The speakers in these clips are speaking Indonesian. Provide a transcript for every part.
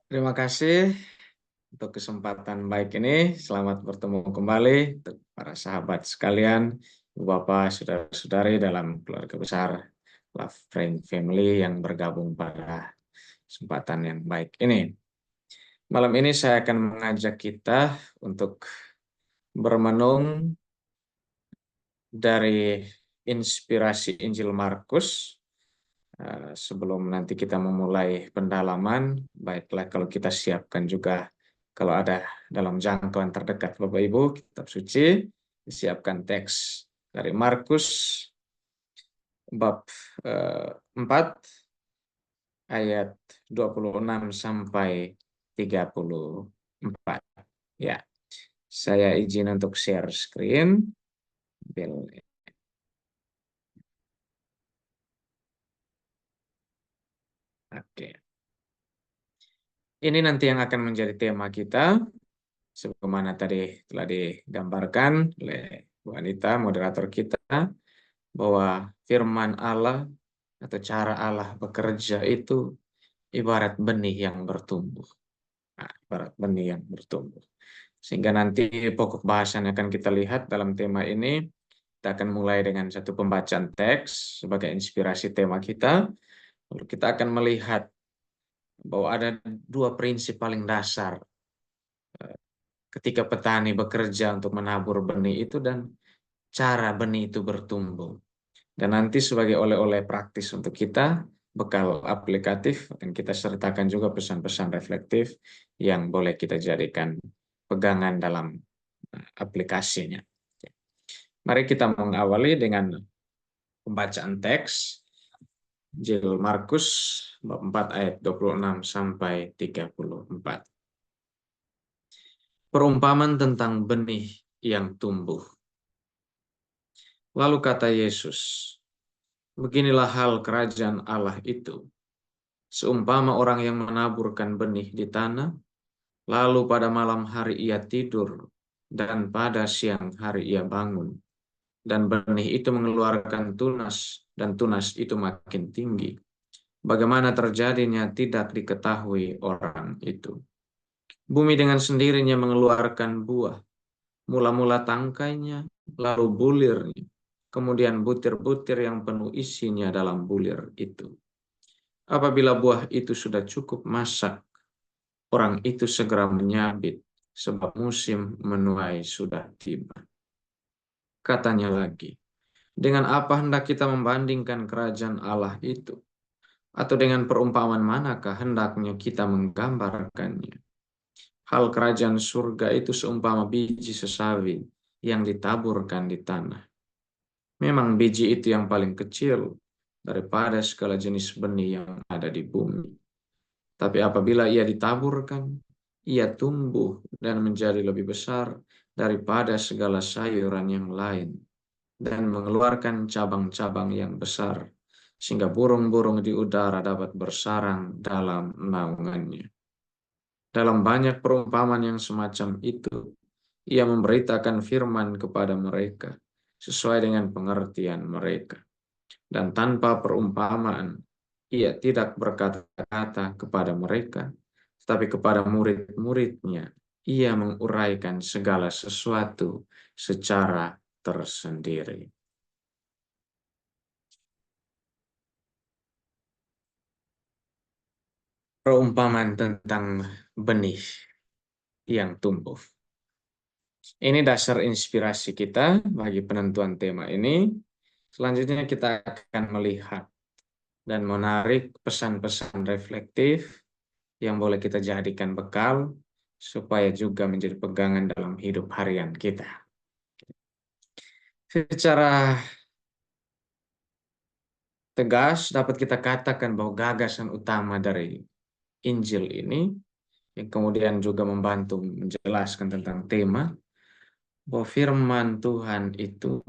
Terima kasih untuk kesempatan baik ini. Selamat bertemu kembali untuk para sahabat sekalian, Ibu Bapak, saudara-saudari dalam keluarga besar Love Friend Family yang bergabung pada kesempatan yang baik ini. Malam ini saya akan mengajak kita untuk bermenung dari inspirasi Injil Markus. Sebelum nanti kita memulai pendalaman, baiklah kalau kita siapkan juga kalau ada dalam jangkauan terdekat Bapak Ibu, kitab suci, disiapkan teks dari Markus bab 4 ayat 26 sampai 34. Ya, saya izin untuk share screen. Oke. Ini nanti yang akan menjadi tema kita, sebagaimana tadi telah digambarkan oleh Bu Anita, moderator kita, bahwa firman Allah atau cara Allah bekerja itu ibarat benih yang bertumbuh. Nah, ibarat benih yang bertumbuh. Sehingga nanti pokok bahasan yang akan kita lihat dalam tema ini, kita akan mulai dengan satu pembacaan teks sebagai inspirasi tema kita. Lalu kita akan melihat bahwa ada dua prinsip paling dasar ketika petani bekerja untuk menabur benih itu dan cara benih itu bertumbuh. Dan nanti sebagai oleh-oleh praktis untuk kita, bekal aplikatif, dan kita sertakan juga pesan-pesan reflektif yang boleh kita jadikan pegangan dalam aplikasinya. Mari kita mengawali dengan pembacaan teks Injil Markus bab 4 ayat 26 sampai 34. Perumpamaan tentang benih yang tumbuh. Lalu kata Yesus, "Beginilah hal kerajaan Allah itu. Seumpama orang yang menaburkan benih di tanah, lalu pada malam hari ia tidur, dan pada siang hari ia bangun. Dan benih itu mengeluarkan tunas, dan tunas itu makin tinggi. Bagaimana terjadinya tidak diketahui orang itu. Bumi dengan sendirinya mengeluarkan buah, mula-mula tangkainya, lalu bulirnya, kemudian butir-butir yang penuh isinya dalam bulir itu. Apabila buah itu sudah cukup masak, orang itu segera menyabit, sebab musim menuai sudah tiba." Katanya lagi, "Dengan apa hendak kita membandingkan kerajaan Allah itu? Atau dengan perumpamaan manakah hendaknya kita menggambarkannya? Hal kerajaan surga itu seumpama biji sesawi yang ditaburkan di tanah. Memang biji itu yang paling kecil daripada segala jenis benih yang ada di bumi. Tapi apabila ia ditaburkan, ia tumbuh dan menjadi lebih besar daripada segala sayuran yang lain, dan mengeluarkan cabang-cabang yang besar, sehingga burung-burung di udara dapat bersarang dalam naungannya." Dalam banyak perumpamaan yang semacam itu, ia memberitakan firman kepada mereka, sesuai dengan pengertian mereka. Dan tanpa perumpamaan, ia tidak berkata-kata kepada mereka, tetapi kepada murid-muridnya, ia menguraikan segala sesuatu secara tersendiri. Perumpamaan tentang benih yang tumbuh. Ini dasar inspirasi kita bagi penentuan tema ini. Selanjutnya kita akan melihat dan menarik pesan-pesan reflektif yang boleh kita jadikan bekal supaya juga menjadi pegangan dalam hidup harian kita. Secara tegas dapat kita katakan bahwa gagasan utama dari Injil ini yang kemudian juga membantu menjelaskan tentang tema bahwa firman Tuhan itu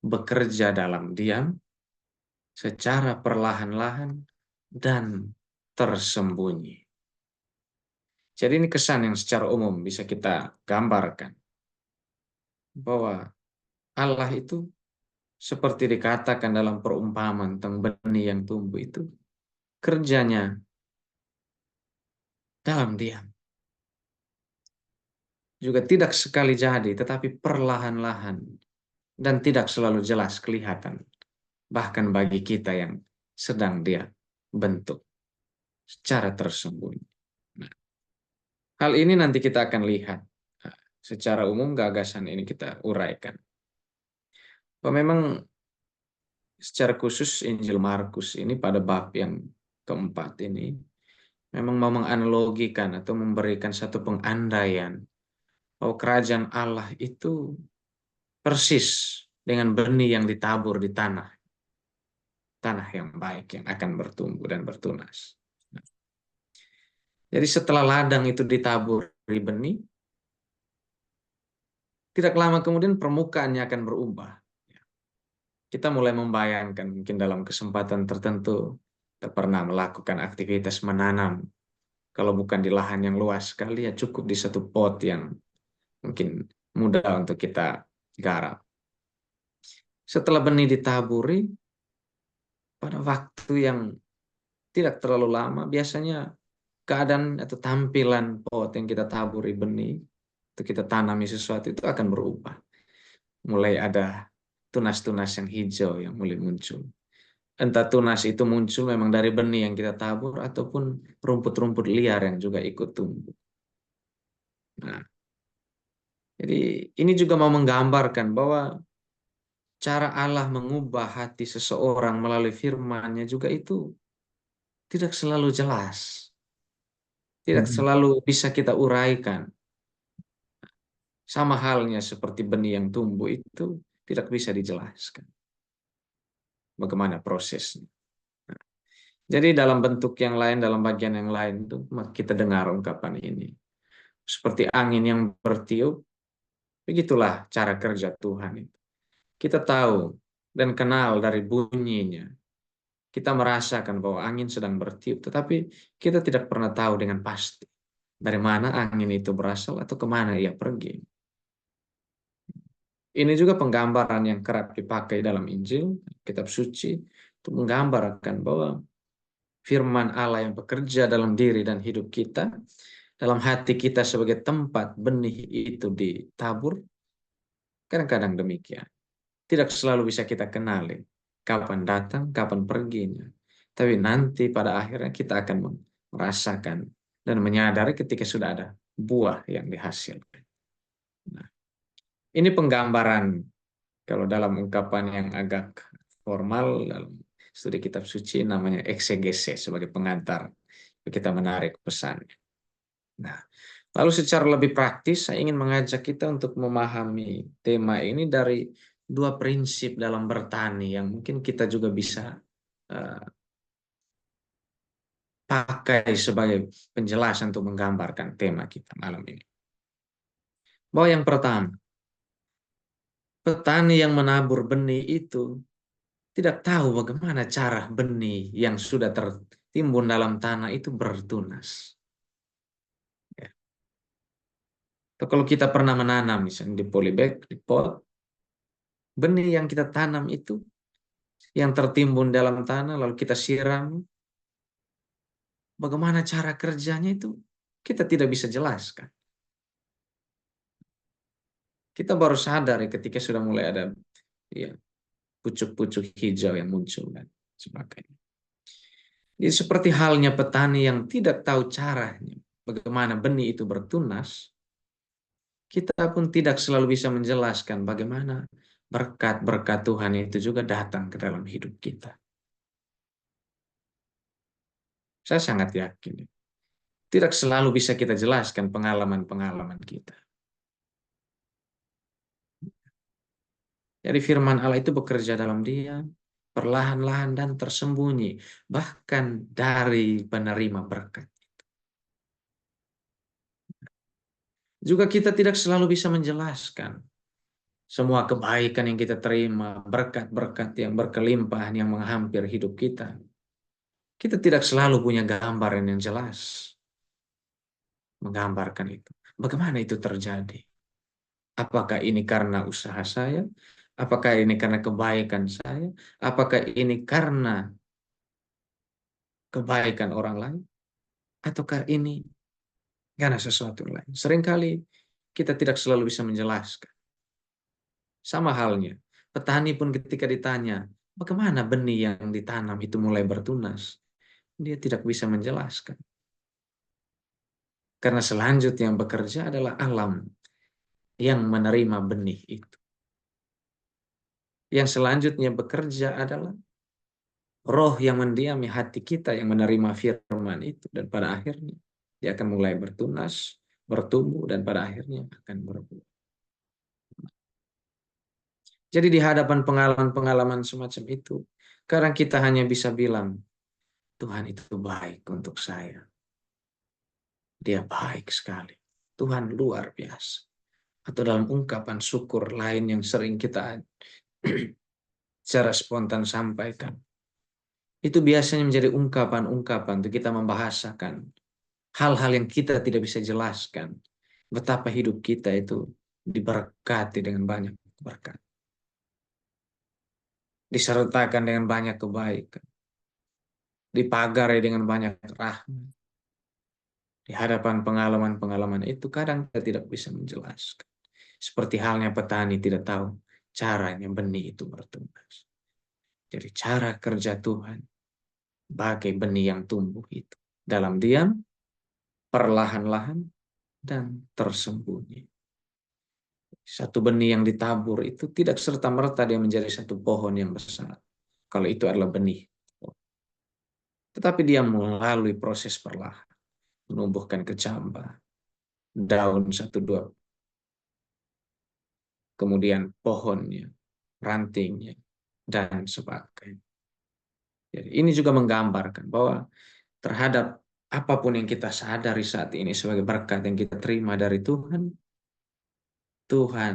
bekerja dalam diam secara perlahan-lahan dan tersembunyi. Jadi ini kesan yang secara umum bisa kita gambarkan bahwa Allah itu seperti dikatakan dalam perumpamaan tentang benih yang tumbuh itu, kerjanya dalam diam. Juga tidak sekali jadi, tetapi perlahan-lahan dan tidak selalu jelas kelihatan. Bahkan bagi kita yang sedang dia bentuk secara tersembunyi. Nah, hal ini nanti kita akan lihat. Secara umum gagasan ini kita uraikan. Bahwa memang secara khusus Injil Markus ini pada bab yang keempat ini memang mau menganalogikan atau memberikan satu pengandaian bahwa kerajaan Allah itu persis dengan benih yang ditabur di tanah yang baik yang akan bertumbuh dan bertunas. Jadi setelah ladang itu ditaburi benih, tidak lama kemudian permukaannya akan berubah. Kita mulai membayangkan mungkin dalam kesempatan tertentu kita pernah melakukan aktivitas menanam. Kalau bukan di lahan yang luas sekali, ya cukup di satu pot yang mungkin mudah untuk kita garap. Setelah benih ditaburi, pada waktu yang tidak terlalu lama, biasanya keadaan atau tampilan pot yang kita taburi benih, atau kita tanami sesuatu itu akan berubah. Mulai ada tunas-tunas yang hijau yang mulai muncul. Entah tunas itu muncul memang dari benih yang kita tabur, ataupun rumput-rumput liar yang juga ikut tumbuh. Nah, jadi ini juga mau menggambarkan bahwa cara Allah mengubah hati seseorang melalui firman-Nya juga itu tidak selalu jelas. Tidak Hmm. selalu bisa kita uraikan. Sama halnya seperti benih yang tumbuh itu tidak bisa dijelaskan. Bagaimana prosesnya. Jadi dalam bentuk yang lain, dalam bagian yang lain itu kita dengar ungkapan ini. Seperti angin yang bertiup, begitulah cara kerja Tuhan itu. Kita tahu dan kenal dari bunyinya. Kita merasakan bahwa angin sedang bertiup, tetapi kita tidak pernah tahu dengan pasti dari mana angin itu berasal atau kemana ia pergi. Ini juga penggambaran yang kerap dipakai dalam Injil, kitab suci, untuk menggambarkan bahwa firman Allah yang bekerja dalam diri dan hidup kita, dalam hati kita sebagai tempat benih itu ditabur, kadang-kadang demikian. Tidak selalu bisa kita kenali kapan datang, kapan perginya. Tapi nanti pada akhirnya kita akan merasakan dan menyadari ketika sudah ada buah yang dihasilkan. Nah, ini penggambaran kalau dalam ungkapan yang agak formal dalam studi kitab suci namanya eksegese sebagai pengantar kita menarik pesannya. Nah, lalu secara lebih praktis saya ingin mengajak kita untuk memahami tema ini dari dua prinsip dalam bertani yang mungkin kita juga bisa uh, pakai sebagai penjelasan untuk menggambarkan tema kita malam ini. Bahwa yang pertama, petani yang menabur benih itu tidak tahu bagaimana cara benih yang sudah tertimbun dalam tanah itu bertunas. Ya. Atau kalau kita pernah menanam misalnya di polybag, di pot, benih yang kita tanam itu yang tertimbun dalam tanah lalu kita siram, bagaimana cara kerjanya itu kita tidak bisa jelaskan. Kita baru sadar ketika sudah mulai ada ya, pucuk-pucuk hijau yang muncul dan sebagainya. Jadi seperti halnya petani yang tidak tahu caranya bagaimana benih itu bertunas, kita pun tidak selalu bisa menjelaskan bagaimana berkat-berkat Tuhan itu juga datang ke dalam hidup kita. Saya sangat yakin. Tidak selalu bisa kita jelaskan pengalaman-pengalaman kita. Jadi firman Allah itu bekerja dalam dia, perlahan-lahan dan tersembunyi, bahkan dari penerima berkat. Juga kita tidak selalu bisa menjelaskan semua kebaikan yang kita terima, berkat-berkat yang berkelimpahan yang menghampiri hidup kita. Kita tidak selalu punya gambaran yang jelas menggambarkan itu. Bagaimana itu terjadi? Apakah ini karena usaha saya? Apakah ini karena kebaikan saya? Apakah ini karena kebaikan orang lain? Ataukah ini karena sesuatu lain. Seringkali kita tidak selalu bisa menjelaskan. Sama halnya, petani pun ketika ditanya, bagaimana benih yang ditanam itu mulai bertunas, dia tidak bisa menjelaskan. Karena selanjutnya yang bekerja adalah alam yang menerima benih itu. Yang selanjutnya bekerja adalah roh yang mendiami hati kita yang menerima firman itu. Dan pada akhirnya dia akan mulai bertunas, bertumbuh, dan pada akhirnya akan berbuah. Jadi di hadapan pengalaman-pengalaman semacam itu, kadang kita hanya bisa bilang, Tuhan itu baik untuk saya. Dia baik sekali. Tuhan luar biasa. Atau dalam ungkapan syukur lain yang sering kita secara spontan sampaikan. Itu biasanya menjadi ungkapan-ungkapan untuk kita membahasakan hal-hal yang kita tidak bisa jelaskan. Betapa hidup kita itu diberkati dengan banyak berkat. Disertakan dengan banyak kebaikan. Dipagari dengan banyak rahmat. Di hadapan pengalaman-pengalaman itu kadang kita tidak bisa menjelaskan. Seperti halnya petani tidak tahu caranya benih itu bertunas. Jadi cara kerja Tuhan bagai benih yang tumbuh itu. Dalam diam, perlahan-lahan, dan tersembunyi. Satu benih yang ditabur itu tidak serta-merta dia menjadi satu pohon yang besar. Kalau itu adalah benih. Tetapi dia melalui proses perlahan. Menumbuhkan kecambah, daun satu dua, kemudian pohonnya, rantingnya, dan sebagainya. Jadi ini juga menggambarkan bahwa terhadap apapun yang kita sadari saat ini sebagai berkat yang kita terima dari Tuhan, Tuhan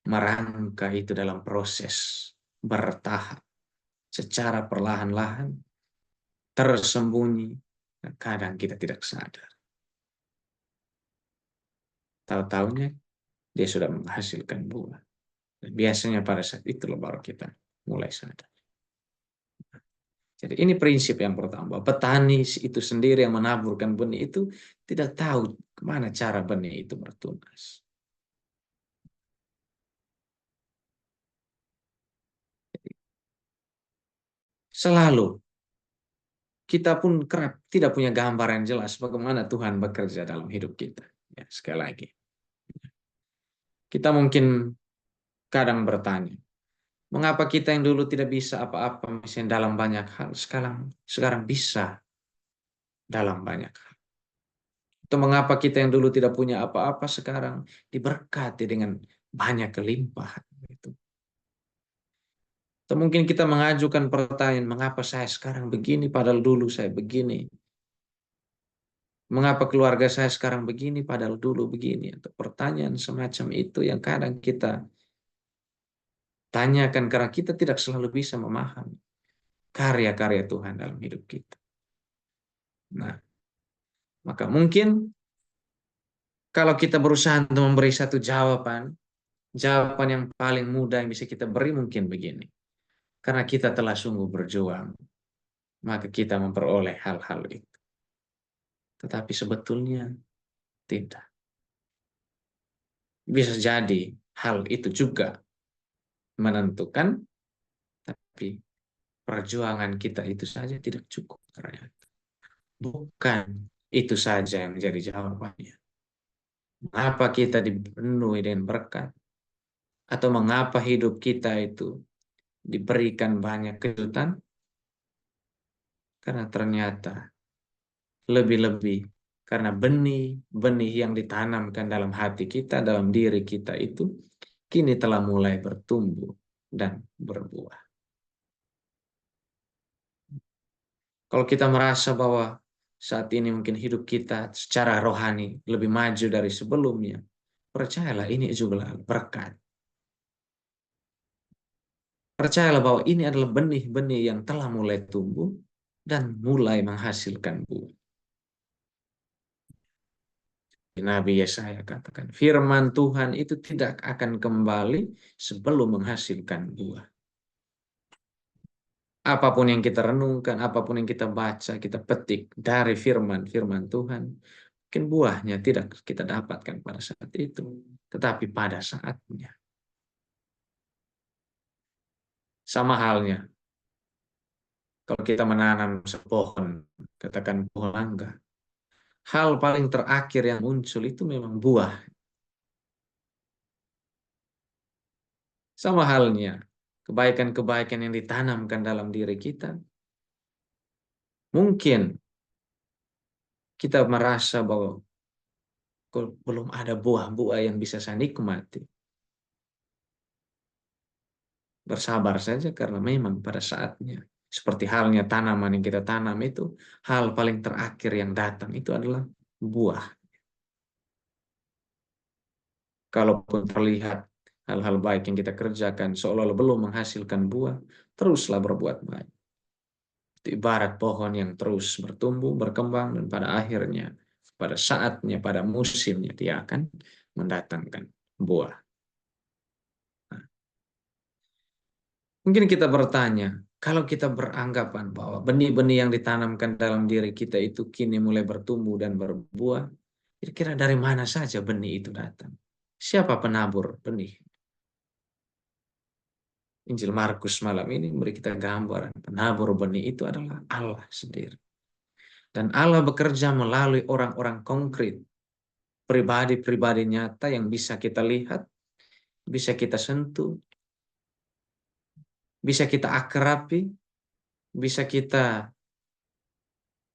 merangkai itu dalam proses bertahap, secara perlahan-lahan, tersembunyi, dan kadang kita tidak sadar. Tahu-tahunya dia sudah menghasilkan buah. Dan biasanya pada saat itu baru kita mulai sadar. Jadi ini prinsip yang pertama. Petani itu sendiri yang menaburkan benih itu tidak tahu kemana cara benih itu bertunas. Selalu kita pun kerap tidak punya gambar yang jelas bagaimana Tuhan bekerja dalam hidup kita. Ya, sekali lagi, kita mungkin kadang bertanya, mengapa kita yang dulu tidak bisa apa-apa misalnya dalam banyak hal, sekarang bisa dalam banyak hal. Atau mengapa kita yang dulu tidak punya apa-apa sekarang diberkati dengan banyak kelimpahan. Gitu. Atau mungkin kita mengajukan pertanyaan, mengapa saya sekarang begini padahal dulu saya begini. Mengapa keluarga saya sekarang begini padahal dulu begini. Atau pertanyaan semacam itu yang kadang kita tanyakan karena kita tidak selalu bisa memahami karya-karya Tuhan dalam hidup kita. Nah, maka mungkin kalau kita berusaha untuk memberi satu jawaban yang paling mudah yang bisa kita beri mungkin begini. Karena kita telah sungguh berjuang, maka kita memperoleh hal-hal itu. Tetapi sebetulnya tidak. Bisa jadi hal itu juga menentukan, tapi perjuangan kita itu saja tidak cukup. Ternyata. Bukan itu saja yang menjadi jawabannya. Mengapa kita dipenuhi dengan berkat? Atau mengapa hidup kita itu diberikan banyak kejutan? Karena ternyata lebih-lebih karena benih-benih yang ditanamkan dalam hati kita, dalam diri kita itu kini telah mulai bertumbuh dan berbuah. Kalau kita merasa bahwa saat ini mungkin hidup kita secara rohani lebih maju dari sebelumnya, percayalah ini juga berkat. Percayalah bahwa ini adalah benih-benih yang telah mulai tumbuh dan mulai menghasilkan buah. Nabi Yesaya katakan, firman Tuhan itu tidak akan kembali sebelum menghasilkan buah. Apapun yang kita renungkan, apapun yang kita baca, kita petik dari firman Tuhan, Mungkin buahnya tidak kita dapatkan pada saat itu, tetapi pada saatnya. Sama halnya, kalau kita menanam sepohon, katakan pohon mangga, hal paling terakhir yang muncul itu memang buah. Sama halnya, kebaikan-kebaikan yang ditanamkan dalam diri kita, mungkin kita merasa bahwa belum ada buah-buah yang bisa saya nikmati. Bersabar saja karena memang pada saatnya. Seperti halnya tanaman yang kita tanam itu, hal paling terakhir yang datang itu adalah buah. Kalaupun terlihat hal-hal baik yang kita kerjakan seolah-olah belum menghasilkan buah, teruslah berbuat baik. Itu ibarat pohon yang terus bertumbuh, berkembang, dan pada akhirnya, pada saatnya, pada musimnya, dia akan mendatangkan buah. Mungkin kita bertanya, kalau kita beranggapan bahwa benih-benih yang ditanamkan dalam diri kita itu kini mulai bertumbuh dan berbuah, kira-kira dari mana saja benih itu datang? Siapa penabur benih? Injil Markus malam ini memberi kita gambaran penabur benih itu adalah Allah sendiri. Dan Allah bekerja melalui orang-orang konkret, pribadi-pribadi nyata yang bisa kita lihat, bisa kita sentuh, bisa kita akrabi, bisa kita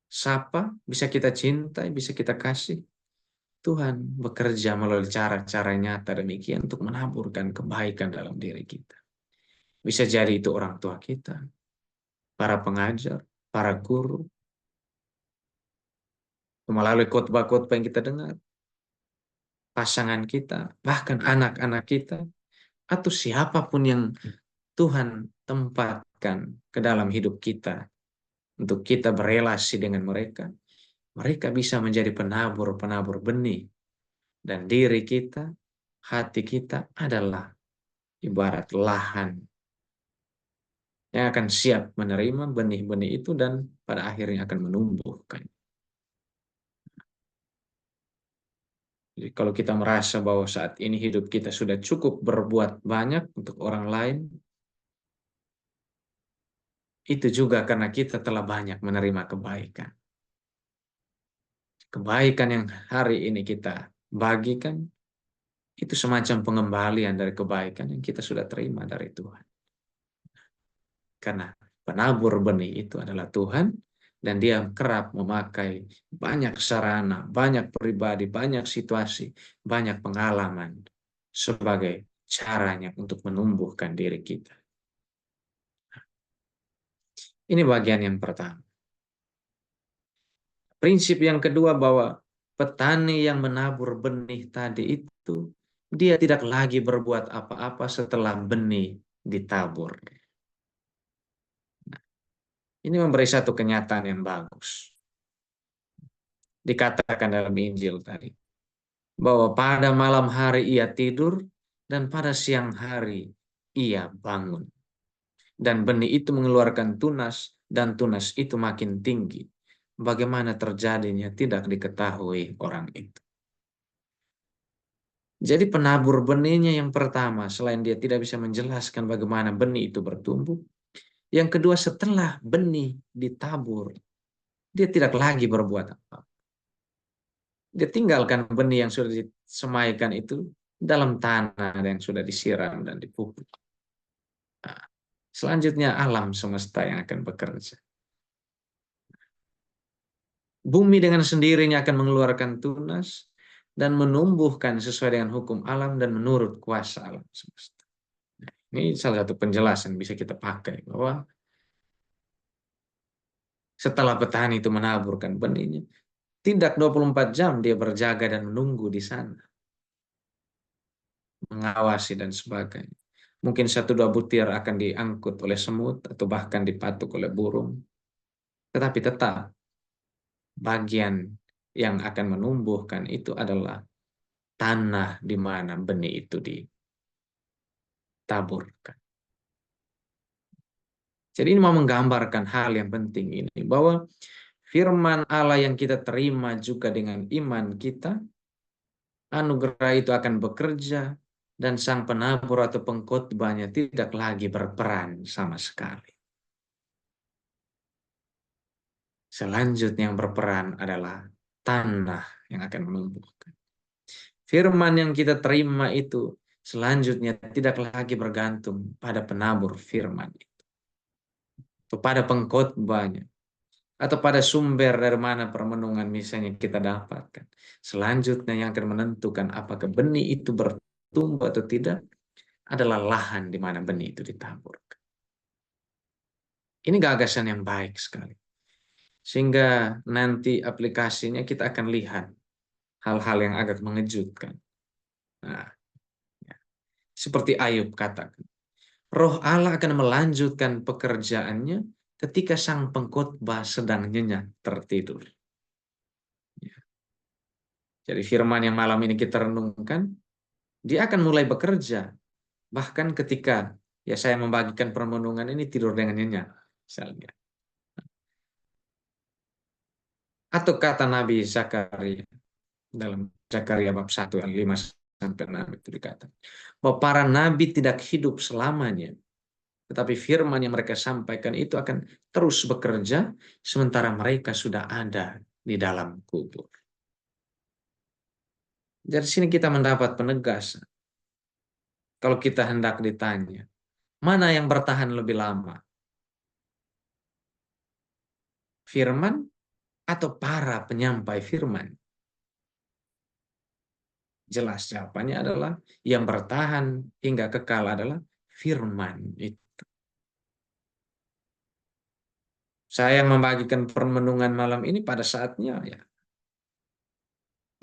sapa, bisa kita cintai, bisa kita kasih. Tuhan bekerja melalui cara-cara nyata demikian untuk menaburkan kebaikan dalam diri kita. Bisa jadi itu orang tua kita, para pengajar, para guru, melalui khotbah-khotbah yang kita dengar, pasangan kita, bahkan anak-anak kita, atau siapapun yang Tuhan tempatkan ke dalam hidup kita untuk kita berelasi dengan mereka. Mereka bisa menjadi penabur-penabur benih. Dan diri kita, hati kita adalah ibarat lahan yang akan siap menerima benih-benih itu dan pada akhirnya akan menumbuhkan. Jadi kalau kita merasa bahwa saat ini hidup kita sudah cukup berbuat banyak untuk orang lain, itu juga karena kita telah banyak menerima kebaikan. Kebaikan yang hari ini kita bagikan, itu semacam pengembalian dari kebaikan yang kita sudah terima dari Tuhan. Karena penabur benih itu adalah Tuhan, dan dia kerap memakai banyak sarana, banyak pribadi, banyak situasi, banyak pengalaman sebagai caranya untuk menumbuhkan diri kita. Ini bagian yang pertama. Prinsip yang kedua bahwa petani yang menabur benih tadi itu, dia tidak lagi berbuat apa-apa setelah benih ditabur. Ini memberi satu kenyataan yang bagus. Dikatakan dalam Injil tadi, bahwa pada malam hari ia tidur, dan pada siang hari ia bangun. Dan benih itu mengeluarkan tunas, dan tunas itu makin tinggi. Bagaimana terjadinya tidak diketahui orang itu. Jadi penabur benihnya yang pertama, selain dia tidak bisa menjelaskan bagaimana benih itu bertumbuh, yang kedua setelah benih ditabur, dia tidak lagi berbuat apa. Dia tinggalkan benih yang sudah disemaikan itu dalam tanah yang sudah disiram dan dipupuk. Nah, selanjutnya alam semesta yang akan bekerja. Bumi dengan sendirinya akan mengeluarkan tunas dan menumbuhkan sesuai dengan hukum alam dan menurut kuasa alam semesta. Ini salah satu penjelasan bisa kita pakai bahwa setelah petani itu menaburkan benihnya, tidak 24 jam dia berjaga dan menunggu di sana, mengawasi dan sebagainya. Mungkin satu dua butir akan diangkut oleh semut atau bahkan dipatuk oleh burung. Tetapi tetap bagian yang akan menumbuhkan itu adalah tanah di mana benih itu ditaburkan. Jadi ini mau menggambarkan hal yang penting ini, bahwa firman Allah yang kita terima juga dengan iman kita, anugerah itu akan bekerja dan sang penabur atau pengkhotbahnya tidak lagi berperan sama sekali. Selanjutnya yang berperan adalah tanah yang akan menumbuhkan. Firman yang kita terima itu selanjutnya tidak lagi bergantung pada penabur firman itu, kepada pengkhotbahnya, atau pada sumber dari mana permenungan misalnya kita dapatkan. Selanjutnya yang akan menentukan apakah benih itu bertumbuh atau tidak adalah lahan di mana benih itu ditaburkan. Ini gagasan yang baik sekali. Sehingga nanti aplikasinya kita akan lihat hal-hal yang agak mengejutkan. Nah, ya. Seperti Ayub katakan, Roh Allah akan melanjutkan pekerjaannya ketika sang pengkhotbah sedang nyenyak tertidur. Ya. Jadi firman yang malam ini kita renungkan, dia akan mulai bekerja. Bahkan ketika ya saya membagikan permenungan ini tidur dengan nyenyak. Misalnya. Atau kata Nabi Zakaria dalam Zakaria bab 1 ayat 5 sampai 6 itu dikatakan bahwa para nabi tidak hidup selamanya, tetapi firman yang mereka sampaikan itu akan terus bekerja sementara mereka sudah ada di dalam kubur. Dari sini kita mendapat penegasan. Kalau kita hendak ditanya, mana yang bertahan lebih lama? Firman atau para penyampai firman? Jelas jawabannya adalah yang bertahan hingga kekal adalah firman itu. Saya membagikan permenungan malam ini pada saatnya ya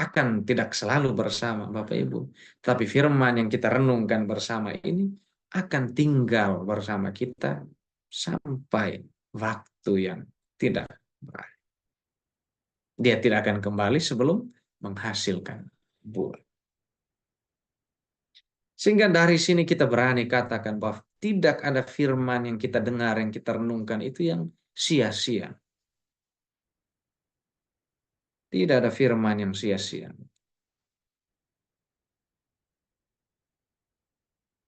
akan tidak selalu bersama Bapak Ibu. Tapi firman yang kita renungkan bersama ini akan tinggal bersama kita sampai waktu yang tidak berakhir. Dia tidak akan kembali sebelum menghasilkan buah. Sehingga dari sini kita berani katakan bahwa tidak ada firman yang kita dengar, yang kita renungkan itu yang sia-sia. Tidak ada firman yang sia-sia.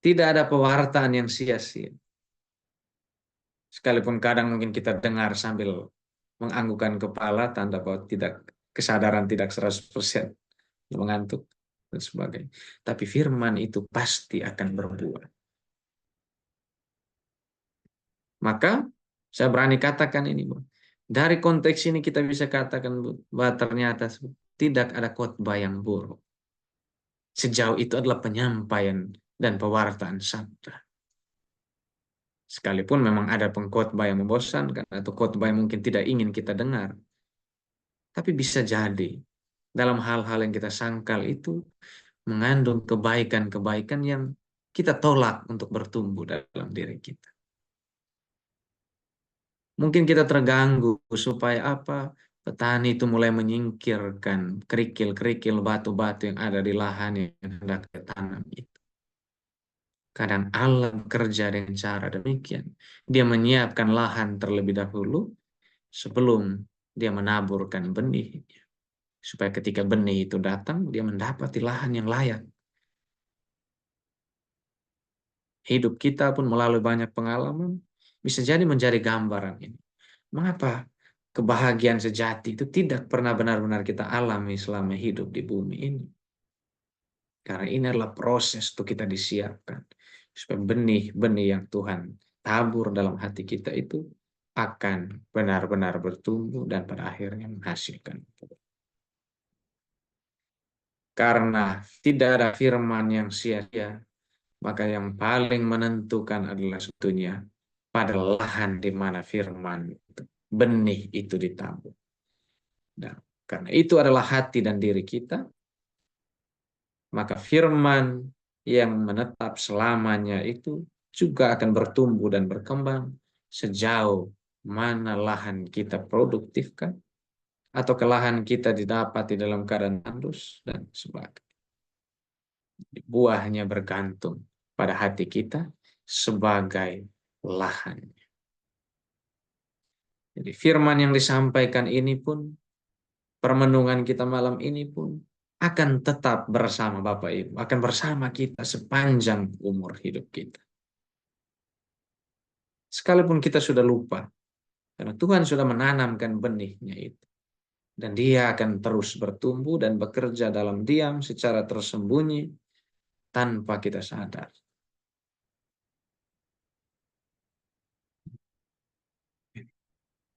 Tidak ada pewartaan yang sia-sia. Sekalipun kadang mungkin kita dengar sambil menganggukkan kepala, tanda bahwa kesadaran tidak 100% mengantuk dan sebagainya. Tapi firman itu pasti akan berbuah. Maka saya berani katakan ini, Bu. Dari konteks ini kita bisa katakan bahwa ternyata tidak ada khotbah yang buruk. Sejauh itu adalah penyampaian dan pewartaan sabda. Sekalipun memang ada pengkhotbah yang membosankan atau khotbah yang mungkin tidak ingin kita dengar. Tapi bisa jadi dalam hal-hal yang kita sangkal itu mengandung kebaikan-kebaikan yang kita tolak untuk bertumbuh dalam diri kita. Mungkin kita terganggu supaya apa? Petani itu mulai menyingkirkan kerikil-kerikil batu-batu yang ada di lahan yang hendak ditanam itu. Kadang Allah bekerja dengan cara demikian. Dia menyiapkan lahan terlebih dahulu sebelum dia menaburkan benihnya. Supaya ketika benih itu datang, dia mendapati lahan yang layak. Hidup kita pun melalui banyak pengalaman, bisa jadi menjadi gambaran ini. Mengapa kebahagiaan sejati itu tidak pernah benar-benar kita alami selama hidup di bumi ini? Karena ini adalah proses untuk kita disiapkan. Supaya benih-benih yang Tuhan tabur dalam hati kita itu akan benar-benar bertumbuh dan pada akhirnya menghasilkan. Karena tidak ada firman yang sia-sia, maka yang paling menentukan adalah sebetulnya pada lahan di mana firman itu, benih itu ditabur. Dan karena itu adalah hati dan diri kita, maka firman yang menetap selamanya itu juga akan bertumbuh dan berkembang sejauh mana lahan kita produktifkan atau lahan kita didapati dalam keadaan tandus dan sebagainya. Buahnya bergantung pada hati kita sebagai lahan. Jadi firman yang disampaikan ini pun, permenungan kita malam ini pun akan tetap bersama Bapak Ibu, akan bersama kita sepanjang umur hidup kita. Sekalipun kita sudah lupa, karena Tuhan sudah menanamkan benihnya itu. Dan dia akan terus bertumbuh dan bekerja dalam diam secara tersembunyi tanpa kita sadar.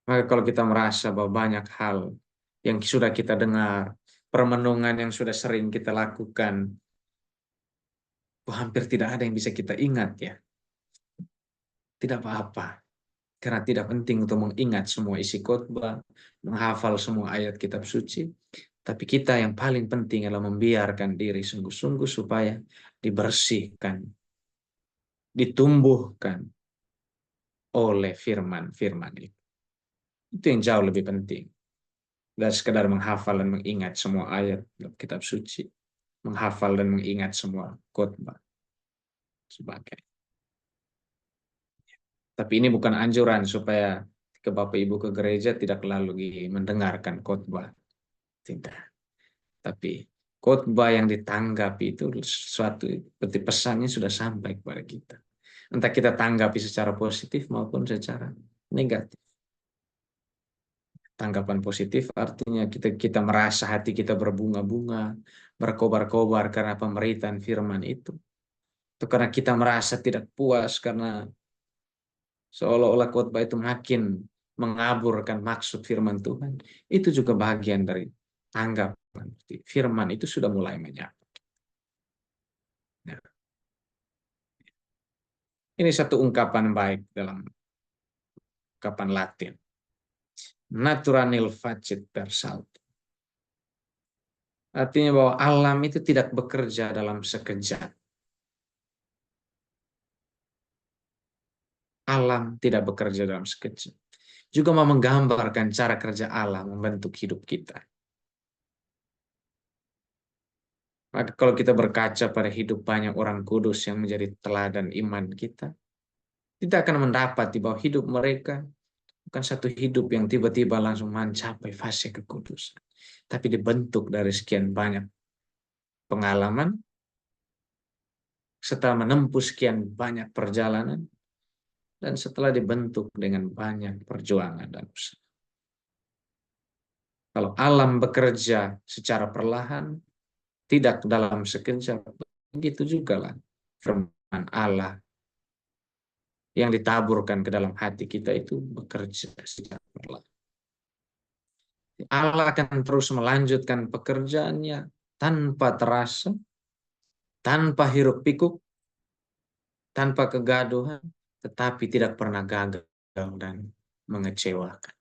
Maka kalau kita merasa bahwa banyak hal yang sudah kita dengar, permenungan yang sudah sering kita lakukan, hampir tidak ada yang bisa kita ingat ya. Tidak apa-apa. Karena tidak penting untuk mengingat semua isi khotbah, menghafal semua ayat kitab suci. Tapi kita yang paling penting adalah membiarkan diri sungguh-sungguh supaya dibersihkan, ditumbuhkan oleh firman-firman itu. Itu yang jauh lebih penting. Dan sekedar menghafal dan mengingat semua ayat kitab suci. Menghafal dan mengingat semua khotbah sebagai. Tapi ini bukan anjuran supaya ke Bapak Ibu ke gereja tidak lalu mendengarkan khotbah. Tidak. Tapi khotbah yang ditanggapi itu suatu seperti pesannya sudah sampai kepada kita. Entah kita tanggapi secara positif maupun secara negatif. Tanggapan positif artinya kita merasa hati kita berbunga-bunga, berkobar-kobar karena pemberitaan firman itu. Atau karena kita merasa tidak puas karena seolah-olah khotbah itu makin mengaburkan maksud firman Tuhan. Itu juga bagian dari tanggapan. Firman itu sudah mulai menyapa. Nah, ini satu ungkapan baik dalam ungkapan Latin. Naturanil facit per saltum. Artinya bahwa alam itu tidak bekerja dalam sekejap. Alam tidak bekerja dalam sekejap. Juga mau menggambarkan cara kerja Allah membentuk hidup kita. Maka kalau kita berkaca pada hidup banyak orang kudus yang menjadi teladan iman kita akan mendapati bahwa hidup mereka bukan satu hidup yang tiba-tiba langsung mencapai fase kekudusan. Tapi dibentuk dari sekian banyak pengalaman, setelah menempuh sekian banyak perjalanan, dan setelah dibentuk dengan banyak perjuangan dan usaha. Kalau alam bekerja secara perlahan, tidak dalam sekejap, begitu juga lah firman Allah yang ditaburkan ke dalam hati kita itu bekerja secara perlahan. Allah akan terus melanjutkan pekerjaannya tanpa terasa, tanpa hiruk pikuk, tanpa kegaduhan, tetapi tidak pernah gagal dan mengecewakan.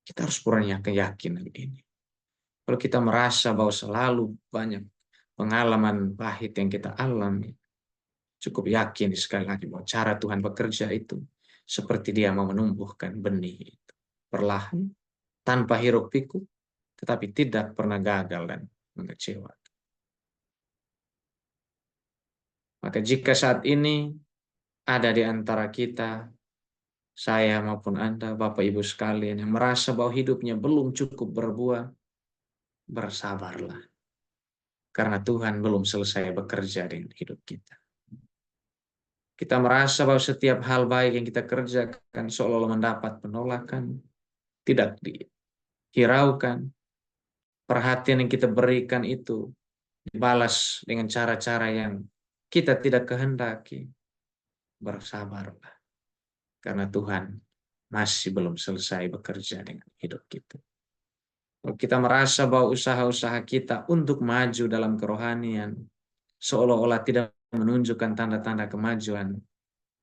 Kita harus punya keyakinan ini. Kalau kita merasa bahwa selalu banyak pengalaman pahit yang kita alami, cukup yakin sekali lagi bahwa cara Tuhan bekerja itu seperti dia mau menumbuhkan benih itu. Perlahan, tanpa hiruk pikuk, tetapi tidak pernah gagal dan mengecewakan. Maka jika saat ini ada di antara kita, saya maupun Anda, Bapak Ibu sekalian, yang merasa bahwa hidupnya belum cukup berbuah, bersabarlah. Karena Tuhan belum selesai bekerja dengan hidup kita. Kita merasa bahwa setiap hal baik yang kita kerjakan seolah-olah mendapat penolakan, tidak dihiraukan. Perhatian yang kita berikan itu dibalas dengan cara-cara yang kita tidak kehendaki. Bersabarlah. Karena Tuhan masih belum selesai bekerja dengan hidup kita. Kalau kita merasa bahwa usaha-usaha kita untuk maju dalam kerohanian seolah-olah tidak menunjukkan tanda-tanda kemajuan,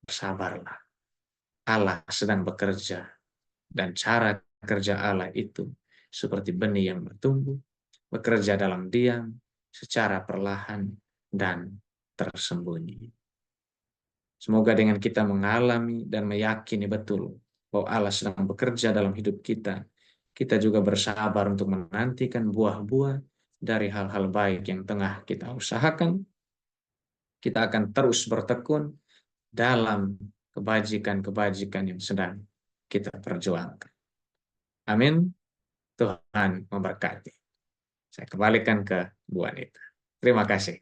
bersabarlah. Allah sedang bekerja dan cara kerja Allah itu seperti benih yang bertumbuh, bekerja dalam diam, secara perlahan dan tersembunyi. Semoga dengan kita mengalami dan meyakini betul bahwa Allah sedang bekerja dalam hidup kita, kita juga bersabar untuk menantikan buah-buah dari hal-hal baik yang tengah kita usahakan. Kita akan terus bertekun dalam kebajikan-kebajikan yang sedang kita perjuangkan. Amin. Tuhan memberkati. Saya kembalikan ke Bu Anita. Terima kasih.